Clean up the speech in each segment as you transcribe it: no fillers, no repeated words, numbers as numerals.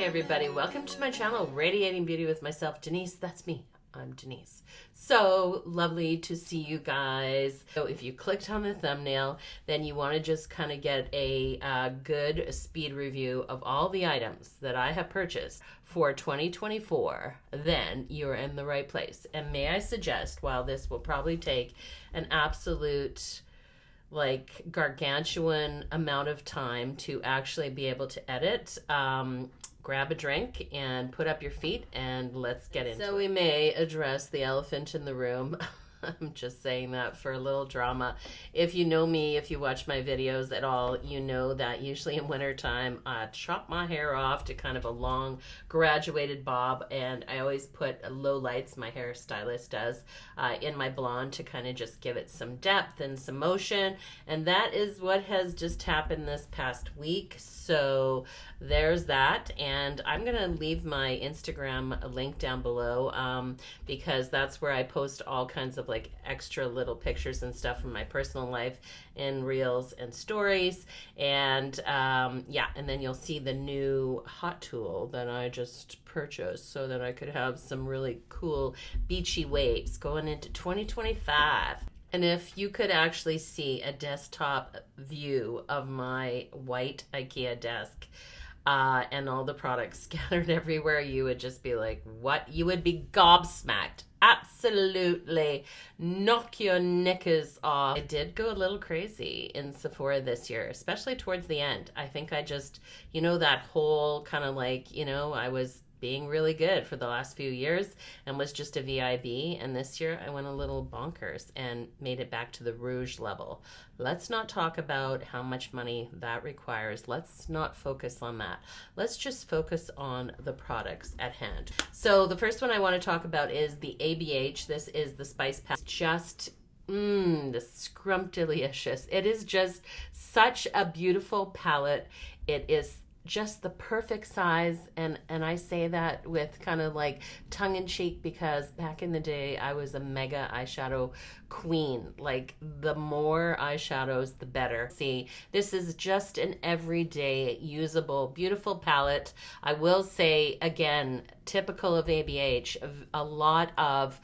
everybody, welcome to my channel, Radiating Beauty with myself, Denise. That's me. I'm Denise. So lovely to see you guys. So if you clicked on the thumbnail, then you want to just kind of get a good speed review of all the items that I have purchased for 2024, then you're in the right place. And may I suggest, while this will probably take an absolute like gargantuan amount of time to actually be able to edit, grab a drink and put up your feet and let's get into it. So we may address the elephant in the room. I'm just saying that for a little drama. If you know me, if you watch my videos at all, you know that usually in wintertime, I chop my hair off to kind of a long graduated bob, and I always put low lights, my hairstylist does, in my blonde to kind of just give it some depth and some motion, and that is what has just happened this past week. So there's that, and I'm gonna leave my Instagram link down below because that's where I post all kinds of like extra little pictures and stuff from my personal life in reels and stories, and yeah, and then you'll see the new hot tool that I just purchased so that I could have some really cool beachy waves going into 2025. And if you could actually see a desktop view of my white IKEA desk and all the products scattered everywhere, you would just be like, what? You would be gobsmacked. Absolutely knock your knickers off. I did go a little crazy in Sephora this year, especially towards the end. I think I just, you know, that whole kind of like, you know, I was being really good for the last few years and was just a VIB, and this year I went a little bonkers and made it back to the rouge level. Let's not talk about how much money that requires. Let's not focus on that. Let's just focus on the products at hand. So the first one I want to talk about is the ABH. This is the Spice Palette. Just the scrumptious. It is just such a beautiful palette. It is just the perfect size, and I say that with kind of like tongue-in-cheek because back in the day I was a mega eyeshadow queen. Like the more eyeshadows the better. See, this is just an everyday usable beautiful palette. I will say again, typical of ABH, a lot of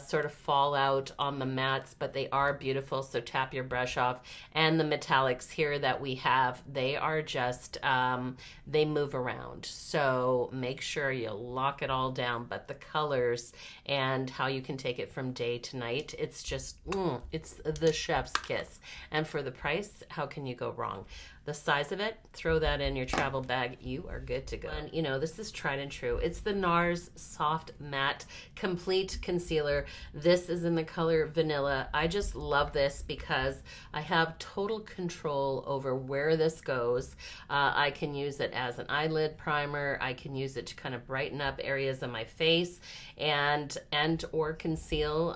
sort of fallout on the mattes, but they are beautiful, so tap your brush off. And the metallics here that we have, they are just they move around, so make sure you lock it all down. But the colors and how you can take it from day to night, it's just it's the chef's kiss. And for the price, how can you go wrong? The size of it, throw that in your travel bag, you are good to go. And you know, this is tried and true. It's the NARS Soft Matte Complete Concealer. This is in the color Vanilla. I just love this because I have total control over where this goes. I can use it as an eyelid primer. I can use it to kind of brighten up areas of my face and or conceal.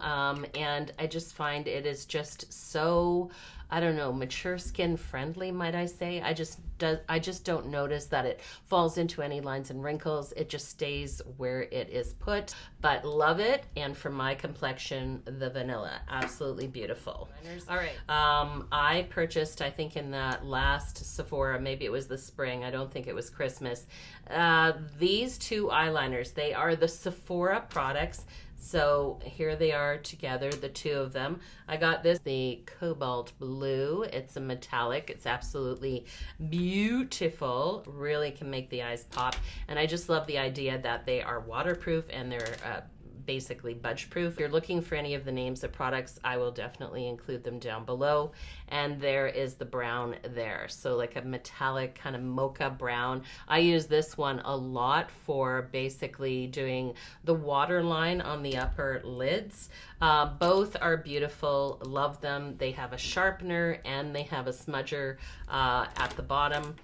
And I just find it is just so, I don't know, mature skin friendly, might I say. I just don't notice that it falls into any lines and wrinkles. It just stays where it is put, but love it. And for my complexion, the Vanilla, absolutely beautiful. All right. I purchased, I think in that last Sephora, maybe it was the spring, I don't think it was Christmas, these two eyeliners. They are the Sephora products. So here they are together, the two of them. I got this, the Cobalt Blue. It's a metallic. It's absolutely beautiful. Really can make the eyes pop. And I just love the idea that they are waterproof and they're basically budge proof. If you're looking for any of the names of products, I will definitely include them down below. And there is the brown there, so like a metallic kind of mocha brown. I use this one a lot for basically doing the waterline on the upper lids. Both are beautiful, love them. They have a sharpener and they have a smudger at the bottom.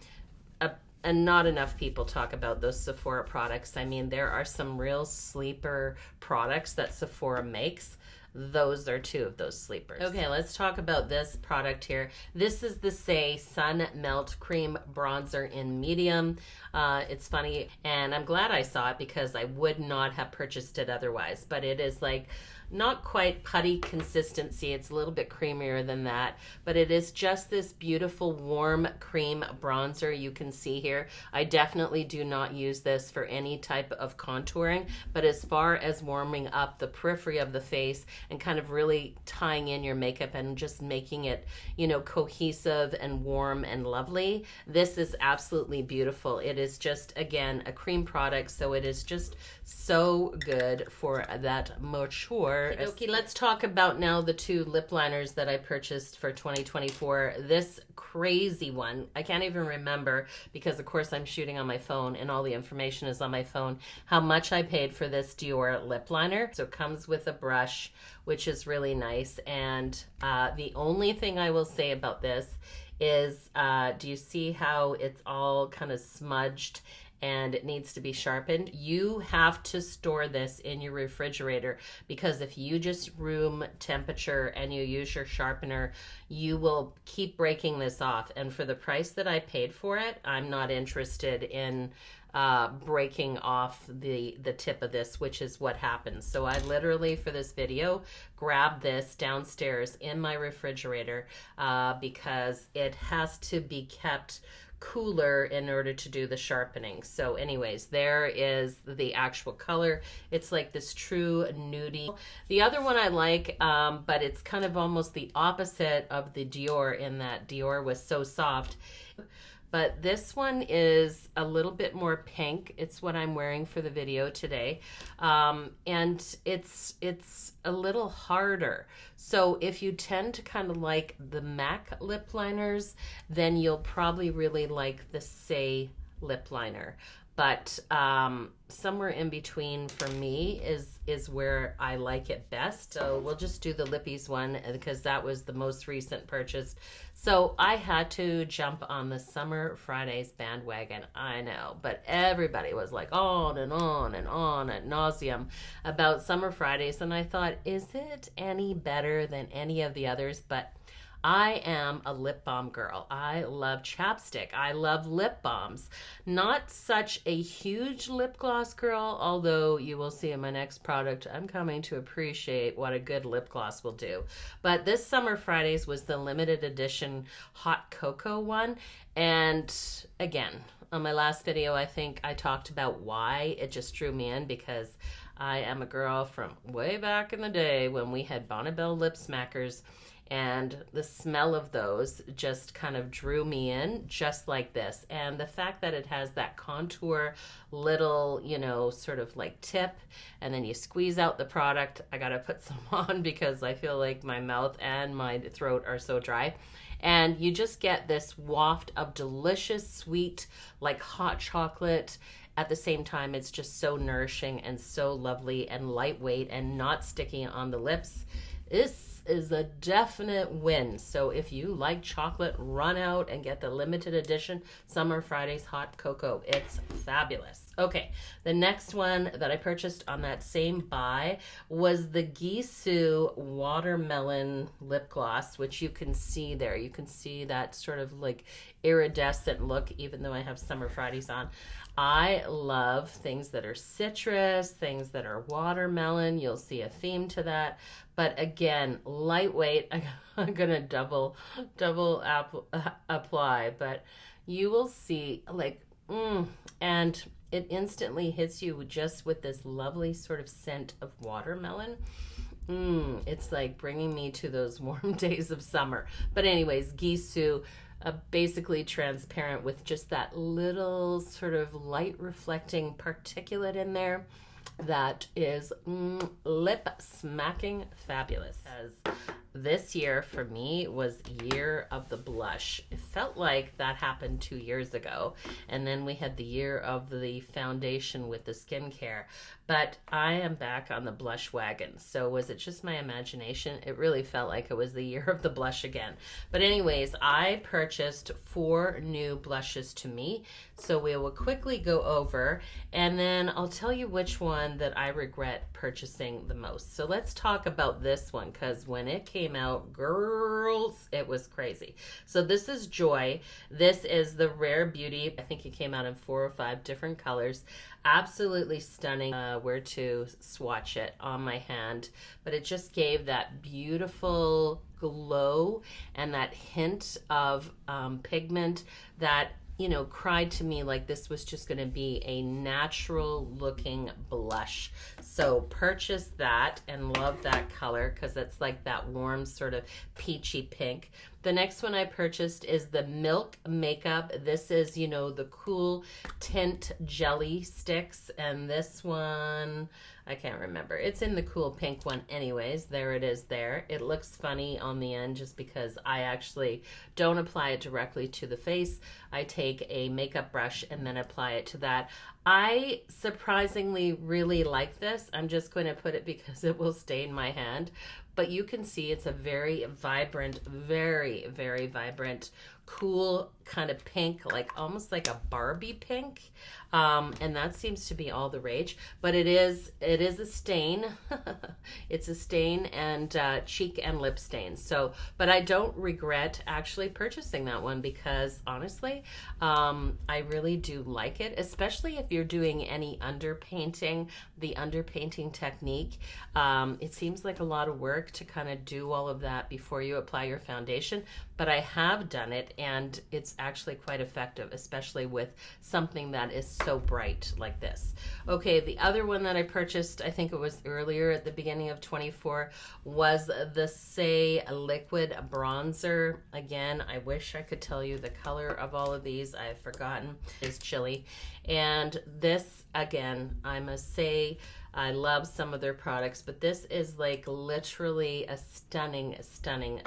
And not enough people talk about those Sephora products. I mean, there are some real sleeper products that Sephora makes. those are two of those sleepers. Okay, let's talk about this product here. This is the Seine Sun Melt Cream Bronzer in medium. It's funny, and I'm glad I saw it because I would not have purchased it otherwise, but it is like not quite putty consistency. It's a little bit creamier than that, but it is just this beautiful warm cream bronzer you can see here. I definitely do not use this for any type of contouring, but as far as warming up the periphery of the face and kind of really tying in your makeup and just making it, you know, cohesive and warm and lovely, this is absolutely beautiful. It is just, again, a cream product, so it is just so good for that mature. Okay, let's talk about now the two lip liners that I purchased for 2024. This crazy one, I can't even remember because of course I'm shooting on my phone and all the information is on my phone, how much I paid for this Dior lip liner. So it comes with a brush, which is really nice. And the only thing I will say about this is, do you see how it's all kind of smudged and it needs to be sharpened? You have to store this in your refrigerator because if you just room temperature and you use your sharpener, you will keep breaking this off. And for the price that I paid for it, I'm not interested in breaking off the tip of this, which is what happens. So I literally, for this video, grabbed this downstairs in my refrigerator because it has to be kept cooler in order to do the sharpening. So anyways, there is the actual color. It's like this true nudie. The other one I like, but it's kind of almost the opposite of the Dior in that Dior was so soft. But this one is a little bit more pink. It's what I'm wearing for the video today. And it's a little harder. So if you tend to kind of like the MAC lip liners, then you'll probably really like the Seine lip liner. But somewhere in between for me is where I like it best. So we'll just do the Lippies one because that was the most recent purchase. So I had to jump on the Summer Fridays bandwagon, I know, but everybody was like on and on and on ad nauseum about Summer Fridays, and I thought, is it any better than any of the others? But I am a lip balm girl. I love chapstick. I love lip balms. Not such a huge lip gloss girl, although you will see in my next product, I'm coming to appreciate what a good lip gloss will do. But this Summer Fridays was the limited edition hot cocoa one. And again, on my last video, I think I talked about why it just drew me in, because I am a girl from way back in the day when we had Bonnabelle lip smackers, and the smell of those just kind of drew me in, just like this. And the fact that it has that contour little, you know, sort of like tip, and then you squeeze out the product. I gotta put some on because I feel like my mouth and my throat are so dry. And you just get this waft of delicious, sweet, like hot chocolate. At the same time, it's just so nourishing and so lovely and lightweight and not sticky on the lips. This is a definite win. So if you like chocolate, run out and get the limited edition Summer Fridays Hot Cocoa. It's fabulous. Okay, the next one that I purchased on that same buy was the GISU Watermelon Lip Gloss, which you can see there. You can see that sort of like iridescent look, even though I have Summer Fridays on. I love things that are citrus, things that are watermelon. You'll see a theme to that. But again, lightweight. I'm gonna double apply, but you will see like, and it instantly hits you just with this lovely sort of scent of watermelon. It's like bringing me to those warm days of summer. But anyways, GISU, basically transparent with just that little sort of light reflecting particulate in there that is lip smacking fabulous. As this year for me was year of the blush. It felt like that happened 2 years ago. And then we had the year of the foundation with the skincare. But I am back on the blush wagon. So was it just my imagination? It really felt like it was the year of the blush again. But anyways, I purchased 4 new blushes to me. So we will quickly go over, and then I'll tell you which one that I regret purchasing the most. So let's talk about this one, because when it came out, girls, it was crazy. So this is Joy. This is the Rare Beauty. I think it came out in 4 or 5 different colors. Absolutely stunning. Where to swatch it on my hand, but it just gave that beautiful glow and that hint of pigment that, you know, cried to me like this was just going to be a natural looking blush. So purchase that and love that color because it's like that warm sort of peachy pink. The next one I purchased is the Milk Makeup. This is, you know, the cool tint jelly sticks, and this one, I can't remember. It's in the cool pink one anyways. There it is there. It looks funny on the end just because I actually don't apply it directly to the face. I take a makeup brush and then apply it to that. I surprisingly really like this. I'm just going to put it because it will stain my hand. But you can see it's a very vibrant, very, very vibrant, cool kind of pink, like almost like a Barbie pink. And that seems to be all the rage. But it is a stain. It's a stain and cheek and lip stain. So, but I don't regret actually purchasing that one because honestly, I really do like it, especially if you're doing any underpainting, the underpainting technique. It seems like a lot of work to kind of do all of that before you apply your foundation, but I have done it and it's actually quite effective, especially with something that is so bright like this. Okay, the other one that I purchased, I think it was earlier at the beginning of 24, was the Say Liquid Bronzer. Again, I wish I could tell you the color of all of these. I've forgotten. It's chilly. And this, again, I must say, I love some of their products, but this is like literally a stunning, stunning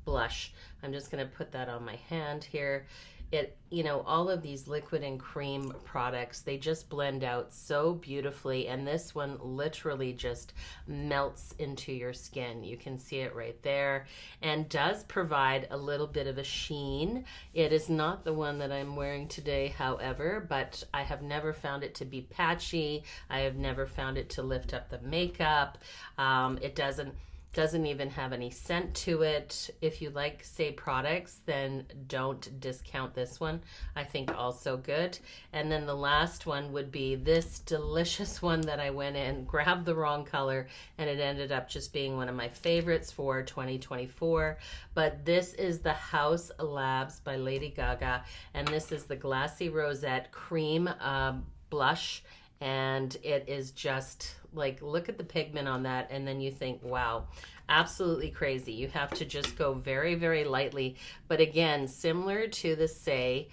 blush. I'm just going to put that on my hand here. It, you know, all of these liquid and cream products, they just blend out so beautifully, and this one literally just melts into your skin. You can see it right there, and does provide a little bit of a sheen. It is not the one that I'm wearing today, however, but I have never found it to be patchy. I have never found it to lift up the makeup. It doesn't even have any scent to it. If you like Say products, then don't discount this one. I think also good. And then the last one would be this delicious one that I went in, grabbed the wrong color, and it ended up just being one of my favorites for 2024. But this is the House Labs by Lady Gaga, and this is the Glassy Rosette Cream Blush. And it is just like, look at the pigment on that, and then you think, wow, absolutely crazy. You have to just go very, very lightly. But again, similar to the Say,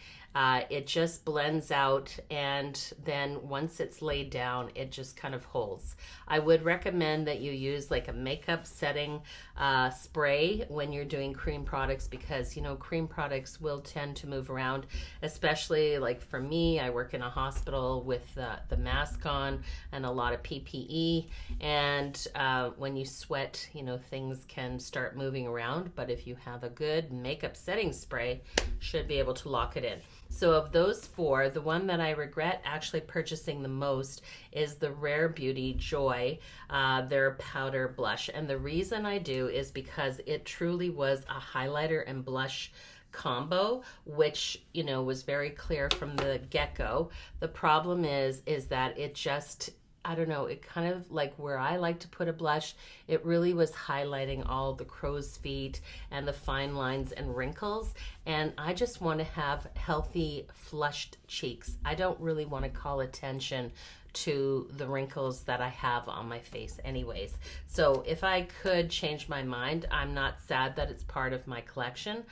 it just blends out, and then once it's laid down, it just kind of holds. I would recommend that you use like a makeup setting spray when you're doing cream products, because, you know, cream products will tend to move around, especially like for me, I work in a hospital with the mask on and a lot of PPE, and when you sweat, you know, things can start moving around, but if you have a good makeup setting spray, should be able to lock it in. So of those 4, the one that I regret actually purchasing the most is the Rare Beauty Joy, their powder blush. And the reason I do is because it truly was a highlighter and blush combo, which, you know, was very clear from the get-go. The problem is that it just, I don't know, it kind of like where I like to put a blush, it really was highlighting all the crow's feet and the fine lines and wrinkles. And I just want to have healthy, flushed cheeks. I don't really want to call attention to the wrinkles that I have on my face anyways. So if I could change my mind, I'm not sad that it's part of my collection,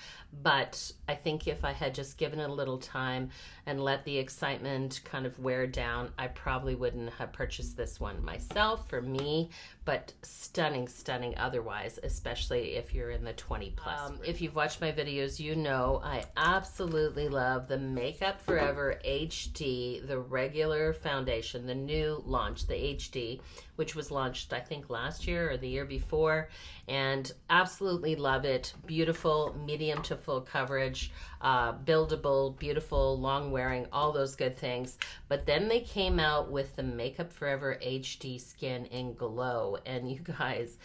but I think if I had just given it a little time and let the excitement kind of wear down, I probably wouldn't have purchased this one myself for me. but stunning, stunning otherwise, especially if you're in the 20 plus. If you've watched my videos, you know I absolutely love the Makeup Forever HD, the regular foundation, the new launch, the HD, which was launched I think last year or the year before, and absolutely love it. Beautiful, medium to full coverage, buildable, beautiful, long wearing, all those good things. But then they came out with the Makeup Forever HD Skin in Glow, and you guys,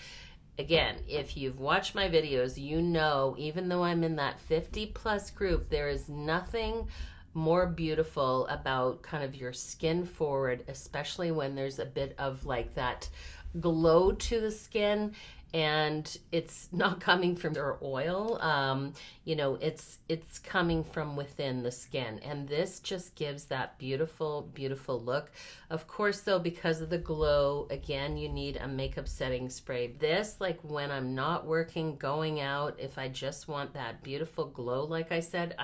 again, if you've watched my videos, you know even though I'm in that 50 plus group, there is nothing more beautiful about kind of your skin forward, especially when there's a bit of like that glow to the skin, and it's not coming from your oil. You know, it's coming from within the skin, and this just gives that beautiful, beautiful look. Of course, though, because of the glow, again, you need a makeup setting spray. This, like when I'm not working, going out, if I just want that beautiful glow, like I said,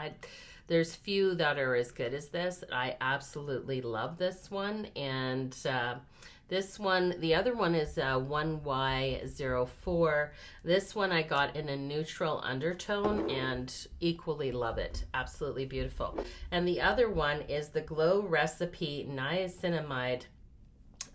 there's few that are as good as this. I absolutely love this one. And this one, the other one is 1Y04. This one I got in a neutral undertone and equally love it. Absolutely beautiful. And the other one is the Glow Recipe Niacinamide,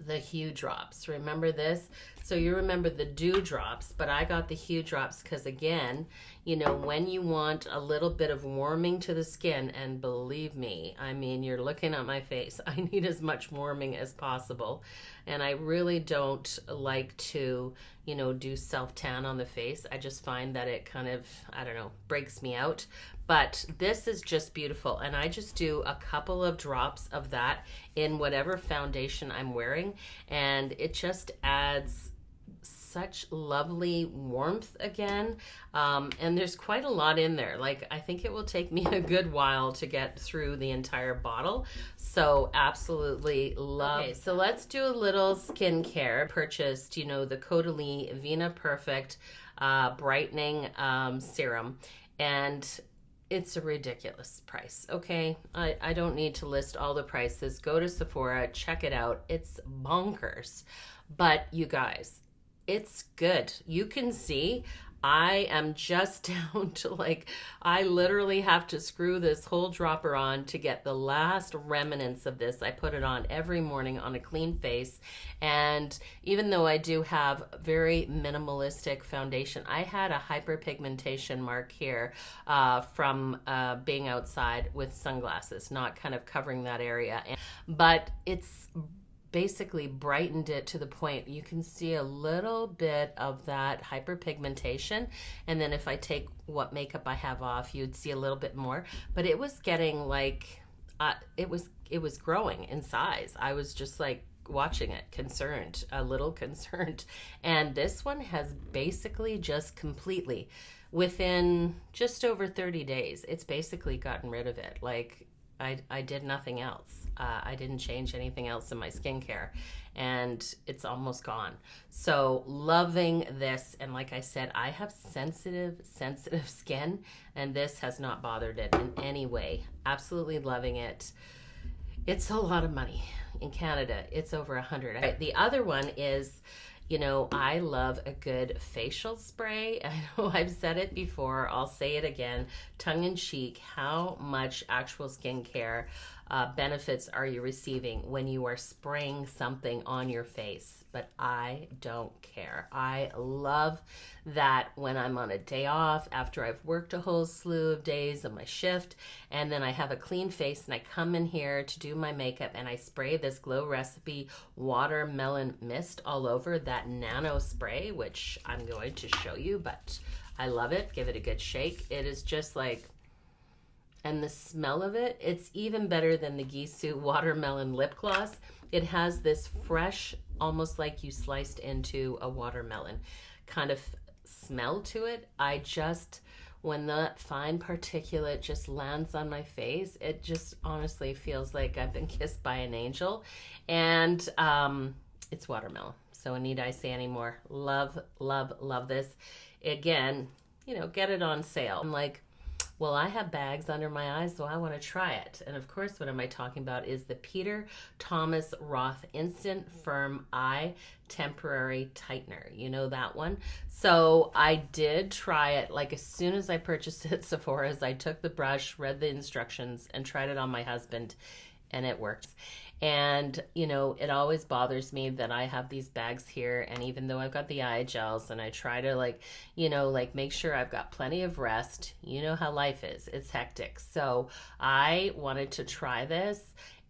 the Hue Drops. Remember this? So you remember the Dew Drops, but I got the Hue Drops because, again, you know, when you want a little bit of warming to the skin, and believe me, I mean, you're looking at my face, I need as much warming as possible. And I really don't like to, you know, do self-tan on the face. I just find that it kind of, I don't know, breaks me out. But this is just beautiful, and I just do a couple of drops of that in whatever foundation I'm wearing, and it just adds such lovely warmth again. And there's quite a lot in there. Like, I think it will take me a good while to get through the entire bottle. So absolutely love. Okay, so let's do a little skincare. Purchased, you know, the Caudalie Vena Perfect brightening serum, and it's a ridiculous price. Okay, I don't need to list all the prices. Go to Sephora, check it out. It's bonkers. But you guys, it's good. You can see I am just down to, like, I literally have to screw this whole dropper on to get the last remnants of this. I put it on every morning on a clean face, and even though I do have very minimalistic foundation, I had a hyperpigmentation mark here from being outside with sunglasses, not kind of covering that area. But it's basically brightened it to the point you can see a little bit of that hyperpigmentation, and then if I take what makeup I have off, you'd see a little bit more. But it was getting like it was growing in size. I was just like watching it, concerned, a little concerned. And this one has basically just completely, within just over 30 days, it's basically gotten rid of it. Like, I did nothing else. I didn't change anything else in my skincare, and it's almost gone. So loving this. And like I said, I have sensitive skin, and this has not bothered it in any way. Absolutely loving it. It's a lot of money. In Canada, it's over $100. Right, the other one is, you know, I love a good facial spray. I know I've said it before, I'll say it again, tongue in cheek. How much actual skincare benefits are you receiving when you are spraying something on your face? But I don't care. I love that when I'm on a day off, after I've worked a whole slew of days on my shift, and then I have a clean face and I come in here to do my makeup and I spray this Glow Recipe Watermelon Mist all over, that nano spray, which I'm going to show you, but I love it. Give it a good shake. It is just like, and the smell of it, it's even better than the GISU Watermelon Lip Gloss. It has this fresh, almost like you sliced into a watermelon kind of smell to it. I just, when that fine particulate just lands on my face, it just honestly feels like I've been kissed by an angel. And it's watermelon. So need I say any more? Love, love, love this. Again, you know, get it on sale. I'm like, Well, I have bags under my eyes, so I want to try it. And of course, what am I talking about is the Peter Thomas Roth Instant Firm Eye Temporary Tightener. You know that one? So I did try it. Like as soon as I purchased it at Sephora's, I took the brush, read the instructions, and tried it on my husband, and it works. And, you know, it always bothers me that I have these bags here. And even though I've got the eye gels and I try to like, you know, like make sure I've got plenty of rest, you know how life is. It's hectic. So I wanted to try this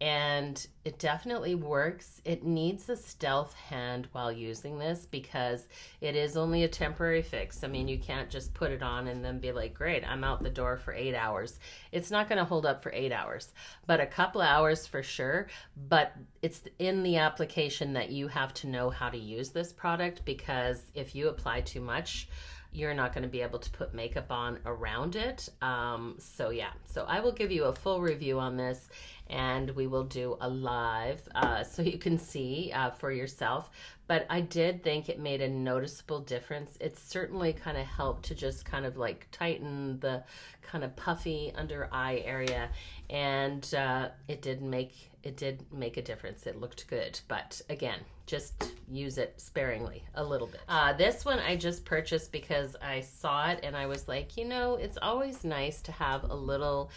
and it definitely works. It needs a stealth hand while using this because it is only a temporary fix. I mean, you can't just put it on and then be like, great, I'm out the door for 8 hours. It's not going to hold up for 8 hours, but a couple hours for sure. But it's in the application that you have to know how to use this product, because if you apply too much, you're not going to be able to put makeup on around it. So yeah, so I will give you a full review on this, and we will do a live so you can see for yourself. But I did think it made a noticeable difference. It certainly kind of helped to just kind of like tighten the kind of puffy under eye area, and it did make a difference. It looked good, but again, just use it sparingly a little bit. This one I just purchased because I saw it and I was like, you know, it's always nice to have a little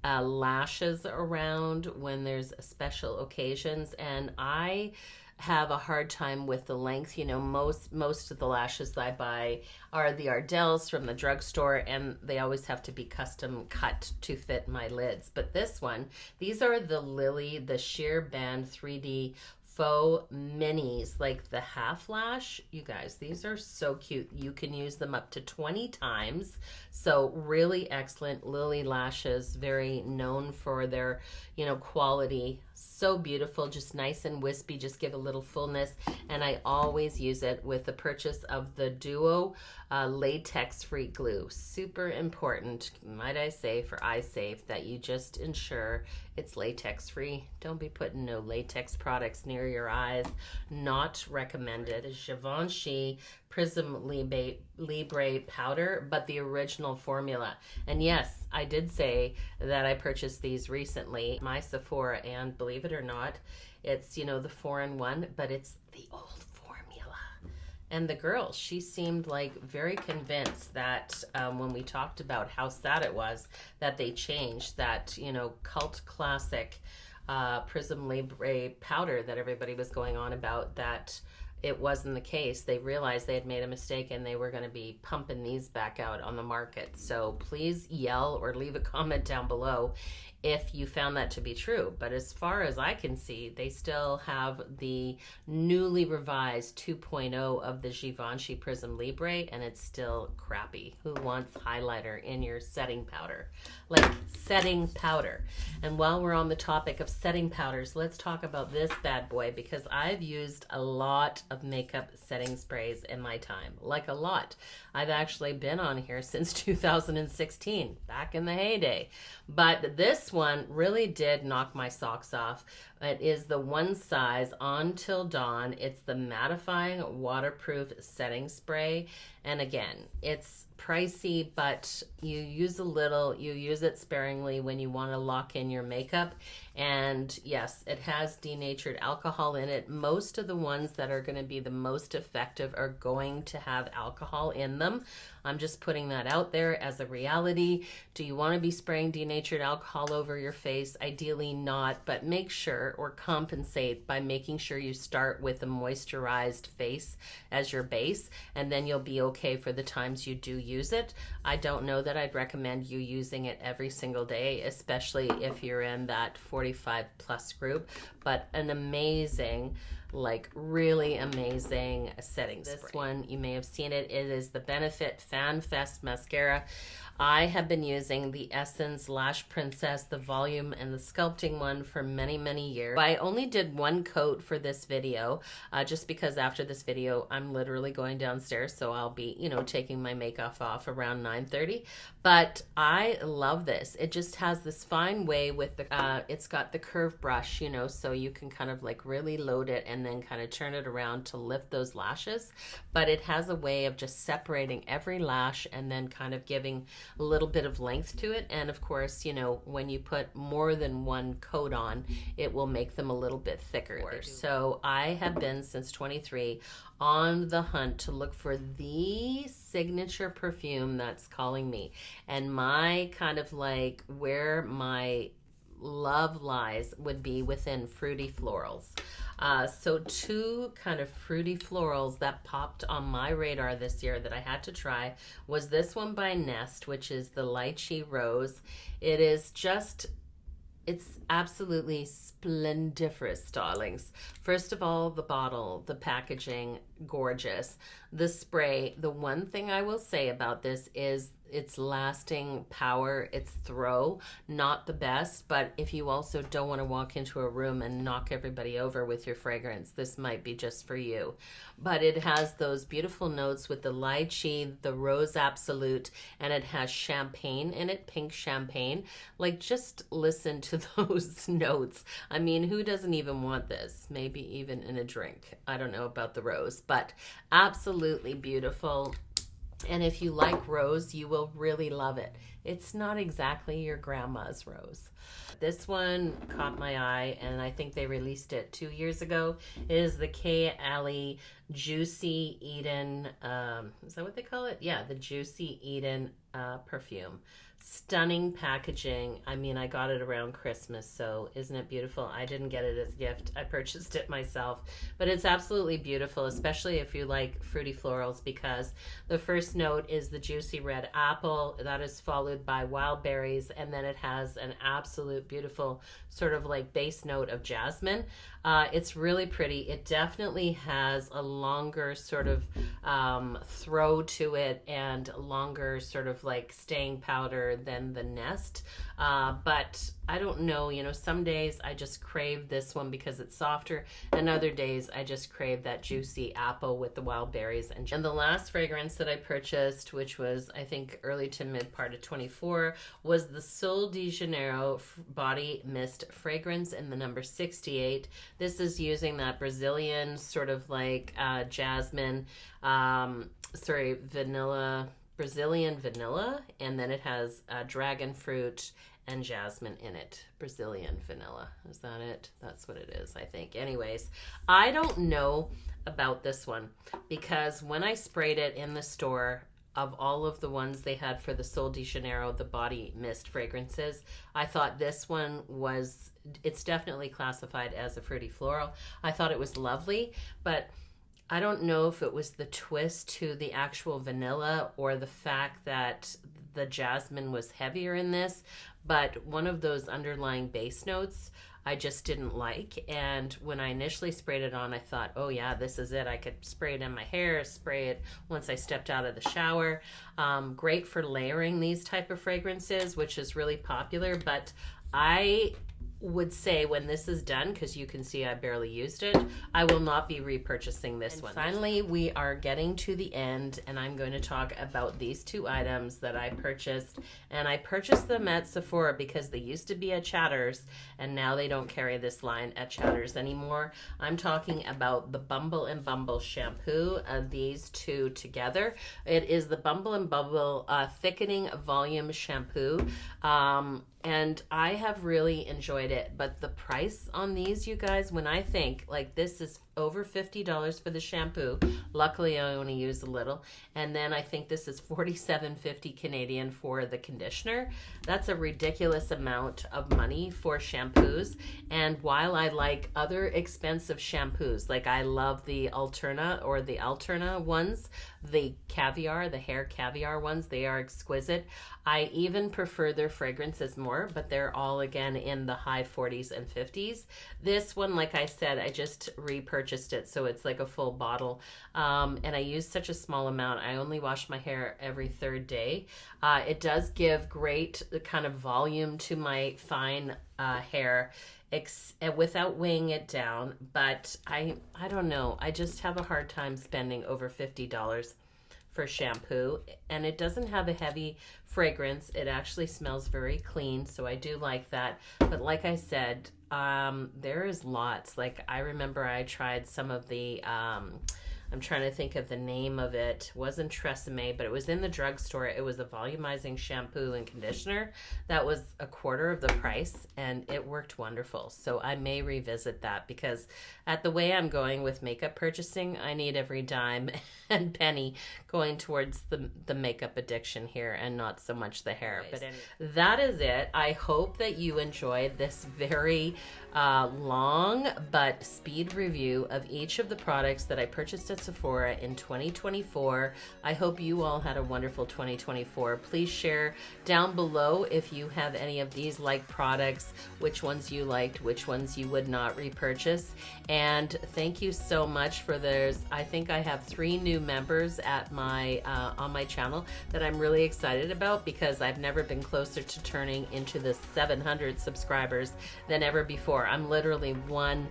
lashes around when there's special occasions, and I have a hard time with the length. You know, most of the lashes that I buy are the Ardell's from the drugstore, and they always have to be custom cut to fit my lids. But this one, these are the Lily, the Sheer Band 3D faux minis, like the half lash. You guys, these are so cute. You can use them up to 20 times. So really excellent. Lily lashes, very known for their, you know, quality. So beautiful, just nice and wispy, just give a little fullness. And I always use it with the purchase of the Duo latex-free glue. Super important, might I say, for eye safe, that you just ensure it's latex-free. Don't be putting no latex products near your eyes. Not recommended. Givenchy Prism Libre powder, but the original formula. And yes, I did say that I purchased these recently, my Sephora, and believe it or not, it's, you know, the 4-in-1, but it's the old formula. And the girl, she seemed like very convinced that when we talked about how sad it was that they changed that, you know, cult classic Prism Libre powder that everybody was going on about, that it wasn't the case. They realized they had made a mistake and they were going to be pumping these back out on the market. So please yell or leave a comment down below if you found that to be true. But as far as I can see, they still have the newly revised 2.0 of the Givenchy Prism Libre, and it's still crappy. Who wants highlighter in your setting powder? Like setting powder. And while we're on the topic of setting powders, let's talk about this bad boy, because I've used a lot of makeup setting sprays in my time. Like a lot. I've actually been on here since 2016, back in the heyday. But this one really did knock my socks off. It is the One Size On Till Dawn. It's the mattifying waterproof setting spray. And again, it's pricey, but you use a little, you use it sparingly when you want to lock in your makeup. And yes, it has denatured alcohol in it. Most of the ones that are going to be the most effective are going to have alcohol in them. I'm just putting that out there as a reality. Do you want to be spraying denatured alcohol over your face? Ideally not, but make sure or compensate by making sure you start with a moisturized face as your base, and then you'll be okay for the times you do use it. I don't know that I'd recommend you using it every single day, especially if you're in that 45 plus group, but an amazing, like really amazing setting spray. This one, you may have seen it. It is the Benefit FanFest Mascara. I have been using the Essence Lash Princess, the volume and the sculpting one for many, many years. I only did one coat for this video, just because after this video, I'm literally going downstairs, so I'll be, you know, taking my makeup off around 9:30. But I love this. It just has this fine way with the, it's got the curved brush, you know, so you can kind of like really load it and then kind of turn it around to lift those lashes. But it has a way of just separating every lash and then kind of giving a little bit of length to it. And of course, you know, when you put more than one coat on, it will make them a little bit thicker. So I have been since 23 on the hunt to look for the signature perfume that's calling me. And my kind of like where my love lies would be within fruity florals. So two kind of fruity florals that popped on my radar this year that I had to try was this one by Nest, which is the Lychee Rose. It is just, it's absolutely splendiferous, darlings. First of all, the bottle, the packaging, gorgeous. The spray, the one thing I will say about this is its lasting power, its throw, not the best, but if you also don't want to walk into a room and knock everybody over with your fragrance, this might be just for you. But it has those beautiful notes with the lychee, the rose absolute, and it has champagne in it, pink champagne. Like, just listen to those notes. I mean, who doesn't even want this? Maybe even in a drink. I don't know about the rose, but absolutely beautiful. And if you like rose, you will really love it. It's not exactly your grandma's rose. This one caught my eye, and I think they released it 2 years ago. It is the K. Alley Juicy Eden, is that what they call it? Yeah, the Juicy Eden perfume. Stunning packaging. I mean, I got it around Christmas, so isn't it beautiful? I didn't get it as a gift. I purchased it myself, but it's absolutely beautiful, especially if you like fruity florals, because the first note is the juicy red apple. That is followed by wild berries, and then it has an absolute beautiful sort of like base note of jasmine. It's really pretty. It definitely has a longer sort of throw to it and longer sort of like staying powder than the Nest. But I don't know, you know, some days I just crave this one because it's softer, and other days I just crave that juicy apple with the wild berries. And the last fragrance that I purchased, which was I think early to mid part of 24, was the Sol de Janeiro Body Mist fragrance in the number 68. This is using that Brazilian sort of like jasmine, Brazilian vanilla, and then it has dragon fruit and jasmine in it. Brazilian vanilla. Is that it? That's what it is, I think. Anyways, I don't know about this one because when I sprayed it in the store, of all of the ones they had for the Sol de Janeiro, the body mist fragrances, I thought this one was, it's definitely classified as a fruity floral. I thought it was lovely, but I don't know if it was the twist to the actual vanilla or the fact that the jasmine was heavier in this, but one of those underlying base notes I just didn't like. And when I initially sprayed it on, I thought, oh yeah, this is it. I could spray it in my hair, spray it once I stepped out of the shower. Great for layering these type of fragrances, which is really popular, but I would say when this is done, because you can see I barely used it, I will not be repurchasing this one. Finally, we are getting to the end, and I'm going to talk about these two items that I purchased. And I purchased them at Sephora because they used to be at Chatters, and now they don't carry this line at Chatters anymore. I'm talking about the Bumble and Bumble shampoo, these two together. It is the Bumble and Bumble Thickening Volume Shampoo. And I have really enjoyed it, but the price on these, you guys, when I think like this is over $50 for the shampoo, luckily I only use a little, and then I think this is $47.50 Canadian for the conditioner. That's a ridiculous amount of money for shampoos. And while I like other expensive shampoos, like I love the Alterna ones, the caviar, the hair caviar ones, they are exquisite. I even prefer their fragrances more, but they're all again in the high 40s and 50s. This one, like I said, I just repurchased it, so it's like a full bottle. And I use such a small amount. I only wash my hair every third day. It does give great kind of volume to my fine hair, without weighing it down, but I don't know. I just have a hard time spending over $50 for shampoo, and it doesn't have a heavy fragrance. It actually smells very clean, so I do like that. But like I said, There is lots. Like, I remember I tried some of the, I'm trying to think of the name of it. It wasn't Tresemme, but it was in the drugstore. It was a volumizing shampoo and conditioner that was a quarter of the price, and it worked wonderful. So I may revisit that, because at the way I'm going with makeup purchasing, I need every dime and penny going towards the makeup addiction here, and not so much the hair. But anyway, that is it. I hope that you enjoyed this very long but speed review of each of the products that I purchased at Sephora in 2024. I hope you all had a wonderful 2024. Please share down below if you have any of these like products, which ones you liked, which ones you would not repurchase. And thank you so much for those. I think I have 3 new members at my on my channel that I'm really excited about, because I've never been closer to turning into the 700 subscribers than ever before. I'm literally one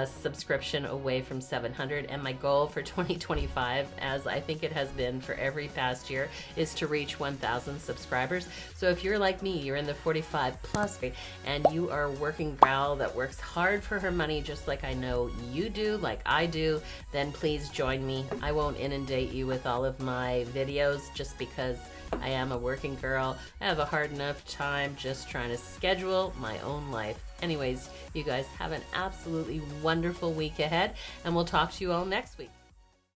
subscription away from 700, and my goal for 2025, as I think it has been for every past year, is to reach 1,000 subscribers. So if you're like me, you're in the 45 plus rate, and you are a working gal that works hard for her money, just like I know you do, like I do, then please join me. I won't inundate you with all of my videos, just because I am a working girl. I have a hard enough time just trying to schedule my own life. Anyways, you guys have an absolutely wonderful week ahead, and we'll talk to you all next week.